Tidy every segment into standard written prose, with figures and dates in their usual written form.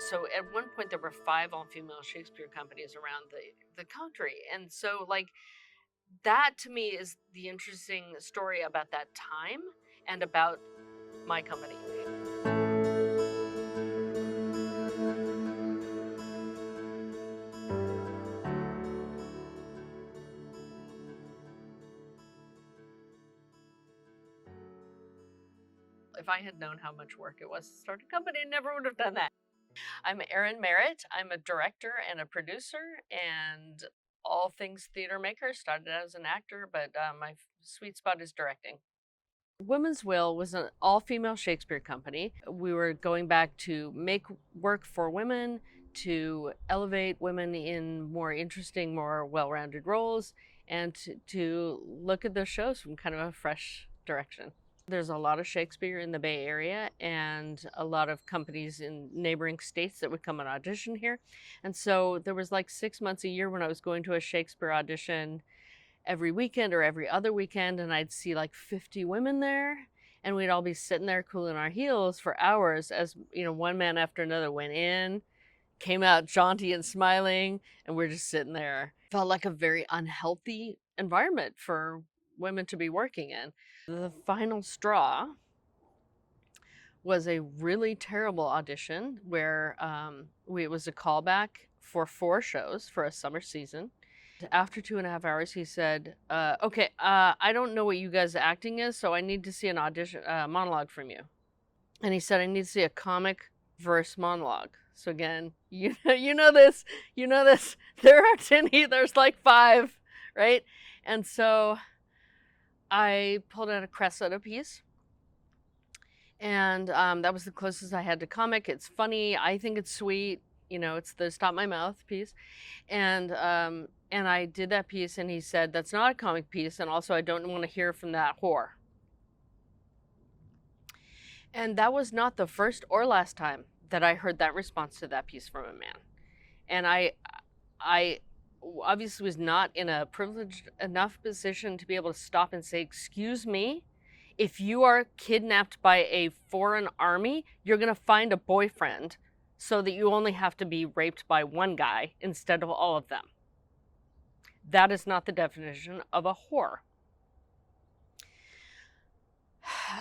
So at one point there were 5 all-female Shakespeare companies around the country. And so like that to me is the interesting story about that time and about my company. If I had known how much work it was to start a company, I never would have done that. I'm Erin Merritt. I'm a director and a producer and all things theater maker. Started out as an actor, but my sweet spot is directing. Women's Will was an all-female Shakespeare company. We were going back to make work for women, to elevate women in more interesting, more well-rounded roles, and to look at those shows from kind of a fresh direction. There's a lot of Shakespeare in the Bay Area and a lot of companies in neighboring states that would come and audition here. And so there was like 6 months a year when I was going to a Shakespeare audition every weekend or every other weekend, and I'd see like 50 women there, and we'd all be sitting there cooling our heels for hours as, you know, one man after another went in, came out jaunty and smiling, and we're just sitting there. Felt like a very unhealthy environment for women to be working in. The final straw was a really terrible audition where it was a callback for 4 shows for a summer season. After 2.5 hours, he said, okay, I don't know what you guys' acting is, so I need to see an audition monologue from you. And he said, I need to see a comic verse monologue. So again, you know this. There aren't any, there's like 5, right? And so I pulled out a Cressida piece. And that was the closest I had to comic. It's funny. I think it's sweet. You know, it's the Stop My Mouth piece. And I did that piece, and he said, that's not a comic piece, and also I don't want to hear from that whore. And that was not the first or last time that I heard that response to that piece from a man. And I obviously was not in a privileged enough position to be able to stop and say, excuse me, if you are kidnapped by a foreign army, you're going to find a boyfriend so that you only have to be raped by one guy instead of all of them. That is not the definition of a whore.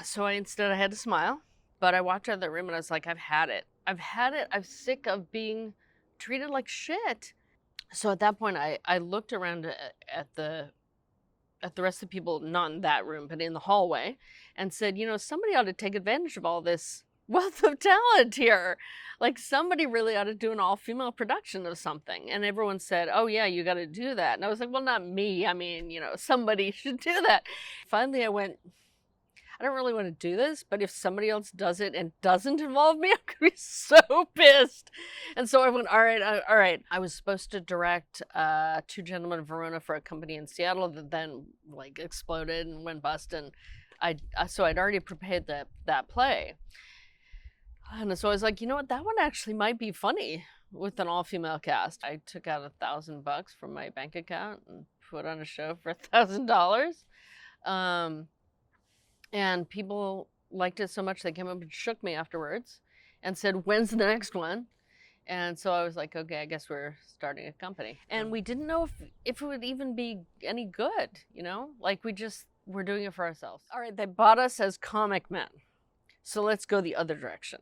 So I had to smile, but I walked out of the room and I was like, I've had it. I'm sick of being treated like shit. So at that point, I looked around at the rest of the people, not in that room, but in the hallway, and said, you know, somebody ought to take advantage of all this wealth of talent here. Like, somebody really ought to do an all-female production of something. And everyone said, oh yeah, you got to do that. And I was like, well, not me. I mean, you know, somebody should do that. Finally, I went, I don't really want to do this, but if somebody else does it and doesn't involve me, I'm going to be so pissed. And so I went, all right. I was supposed to direct Two Gentlemen of Verona for a company in Seattle that then like exploded and went bust. And so I'd already prepared that play. And so I was like, you know what, that one actually might be funny with an all-female cast. I took out $1,000 from my bank account and put on a show for $1,000. And people liked it so much they came up and shook me afterwards and said, when's the next one? And so I was like, okay, I guess we're starting a company. And we didn't know if it would even be any good, you know? Like, we're doing it for ourselves. All right, they bought us as comic men. So let's go the other direction.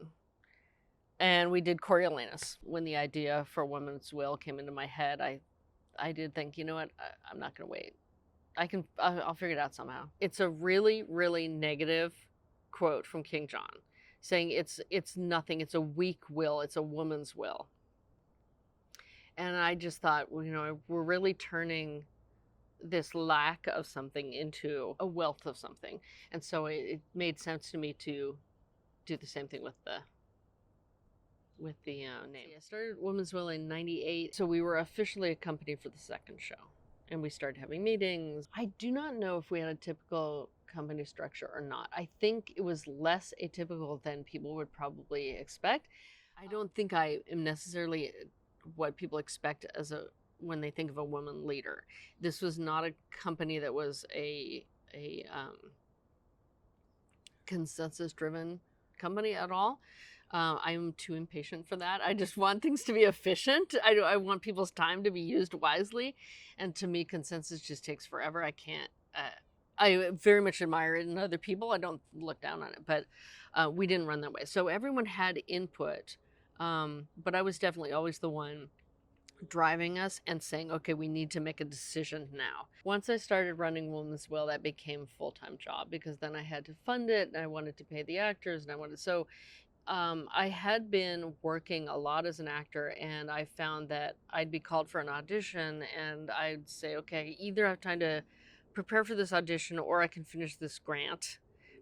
And we did Coriolanus. When the idea for Women's Will came into my head, I did think, you know what, I'm not gonna wait. I'll figure it out somehow. It's a really, really negative quote from King John saying it's nothing, it's a weak will, it's a woman's will. And I just thought, well, you know, we're really turning this lack of something into a wealth of something. And so it made sense to me to do the same thing with the name. I started Women's Will in '98, so we were officially a company for the second show. And we started having meetings. I do not know if we had a typical company structure or not. I think it was less atypical than people would probably expect. I don't think I am necessarily what people expect when they think of a woman leader. This was not a company that was a consensus-driven company at all. I'm too impatient for that. I just want things to be efficient. I want people's time to be used wisely, and to me, consensus just takes forever. I can't. I very much admire it in other people. I don't look down on it, but we didn't run that way. So everyone had input, but I was definitely always the one driving us and saying, okay, we need to make a decision now. Once I started running Women's Will, that became a full-time job because then I had to fund it and I wanted to pay the actors and I wanted so I had been working a lot as an actor, and I found that I'd be called for an audition, and I'd say, okay, either I have time to prepare for this audition or I can finish this grant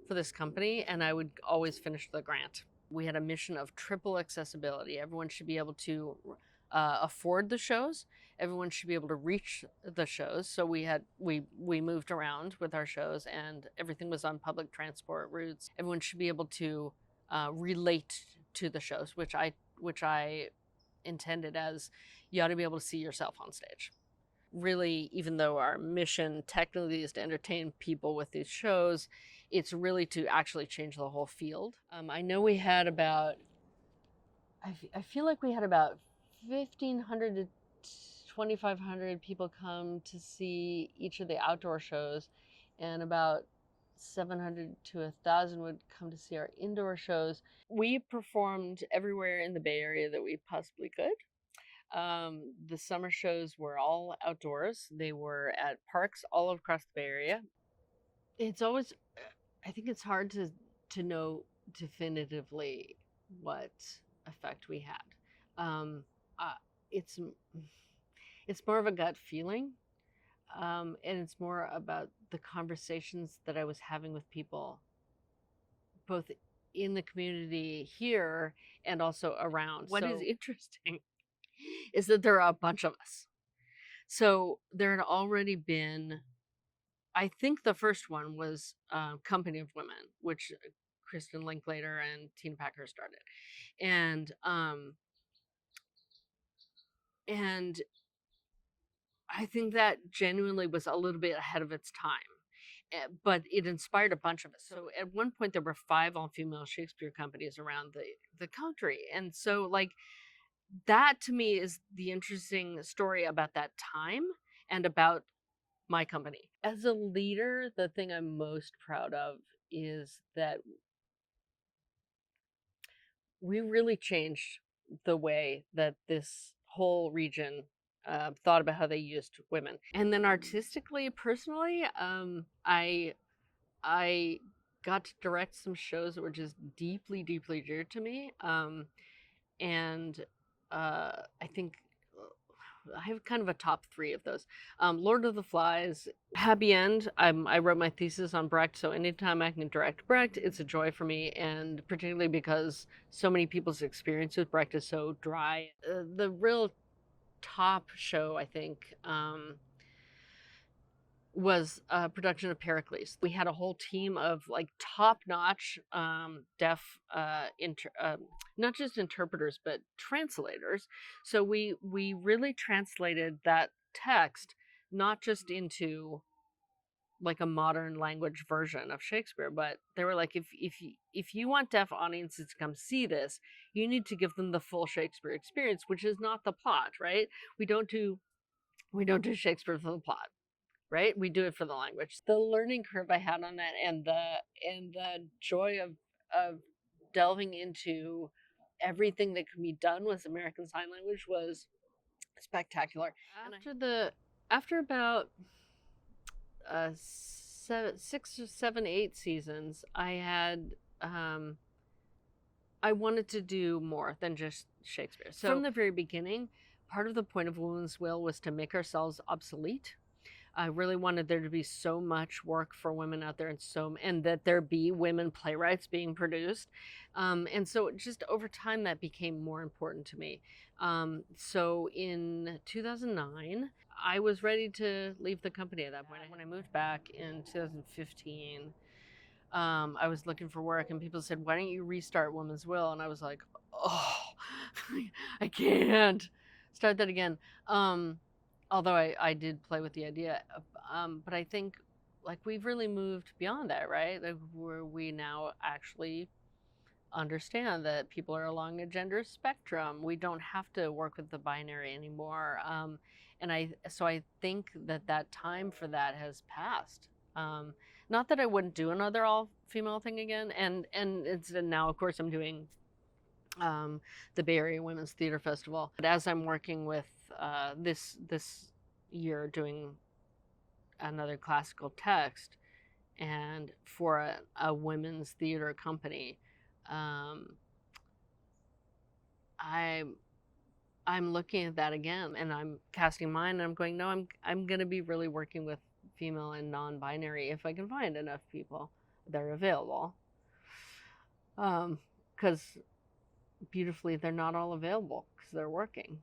for this company, and I would always finish the grant. We had a mission of triple accessibility. Everyone should be able to afford the shows. Everyone should be able to reach the shows. So we moved around with our shows, and everything was on public transport routes. Everyone should be able to relate to the shows, which I intended as you ought to be able to see yourself on stage. Really, even though our mission technically is to entertain people with these shows, it's really to actually change the whole field. I know we had about, I feel like we had about 1,500 to 2,500 people come to see each of the outdoor shows, and about 700 to 1,000 would come to see our indoor shows. We performed everywhere in the Bay Area that we possibly could. The summer shows were all outdoors. They were at parks all across the Bay Area. It's always, I think it's hard to know definitively what effect we had. Um, uh, it's it's more of a gut feeling, and it's more about the conversations that I was having with people, both in the community here and also around. What is interesting is that there are a bunch of us. So there had already been, I think the first one was Company of Women, which Kristen Linklater and Tina Packer started, and and I think that genuinely was a little bit ahead of its time. But it inspired a bunch of us. So at one point, there were 5 all-female Shakespeare companies around the country, and so like that to me is the interesting story about that time and about my company. As a leader, the thing I'm most proud of is that we really changed the way that this whole region thought about how they used women. And then artistically, personally, I got to direct some shows that were just deeply, deeply dear to me. And I think I have kind of a top 3 of those. Lord of the Flies, Happy End. I wrote my thesis on Brecht, so anytime I can direct Brecht, it's a joy for me, and particularly because so many people's experience with Brecht is so dry. The real top show, I think, was a production of Pericles. We had a whole team of like top-notch deaf, not just interpreters but translators. So we really translated that text not just into like a modern language version of Shakespeare, but they were like, if you want deaf audiences to come see this, you need to give them the full Shakespeare experience, which is not the plot, right? We don't do Shakespeare for the plot, right? We do it for the language. The learning curve I had on that, and the joy of delving into everything that can be done with American Sign Language was spectacular. After about 6 or 7, 8 seasons, I wanted to do more than just Shakespeare. So from the very beginning, part of the point of Women's Will was to make ourselves obsolete. I really wanted there to be so much work for women out there, and that there be women playwrights being produced. And so just over time that became more important to me. So in 2009, I was ready to leave the company at that point. When I moved back in 2015, I was looking for work, and people said, "Why don't you restart Women's Will?" And I was like, "Oh, I can't start that again." Although I did play with the idea, but I think like we've really moved beyond that, right? Like, where we now actually understand that people are along a gender spectrum. We don't have to work with the binary anymore. And I think that that time for that has passed. Um, Not that I wouldn't do another all female thing again. And it's now, of course, I'm doing um, the Bay Area Women's Theater Festival. But as I'm working with this year doing another classical text, and for a women's theater company, um, I I'm looking at that again, and I'm casting mine, and I'm going, no, I'm going to be really working with female and non-binary if I can find enough people that are available. Because beautifully, they're not all available because they're working,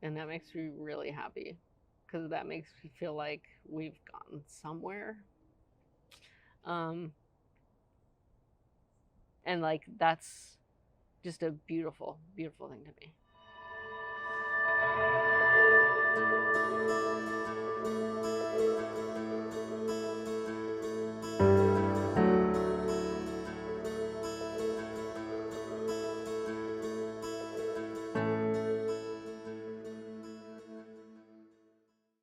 and that makes me really happy because that makes me feel like we've gotten somewhere. Um, and like that's just a beautiful, beautiful thing to me.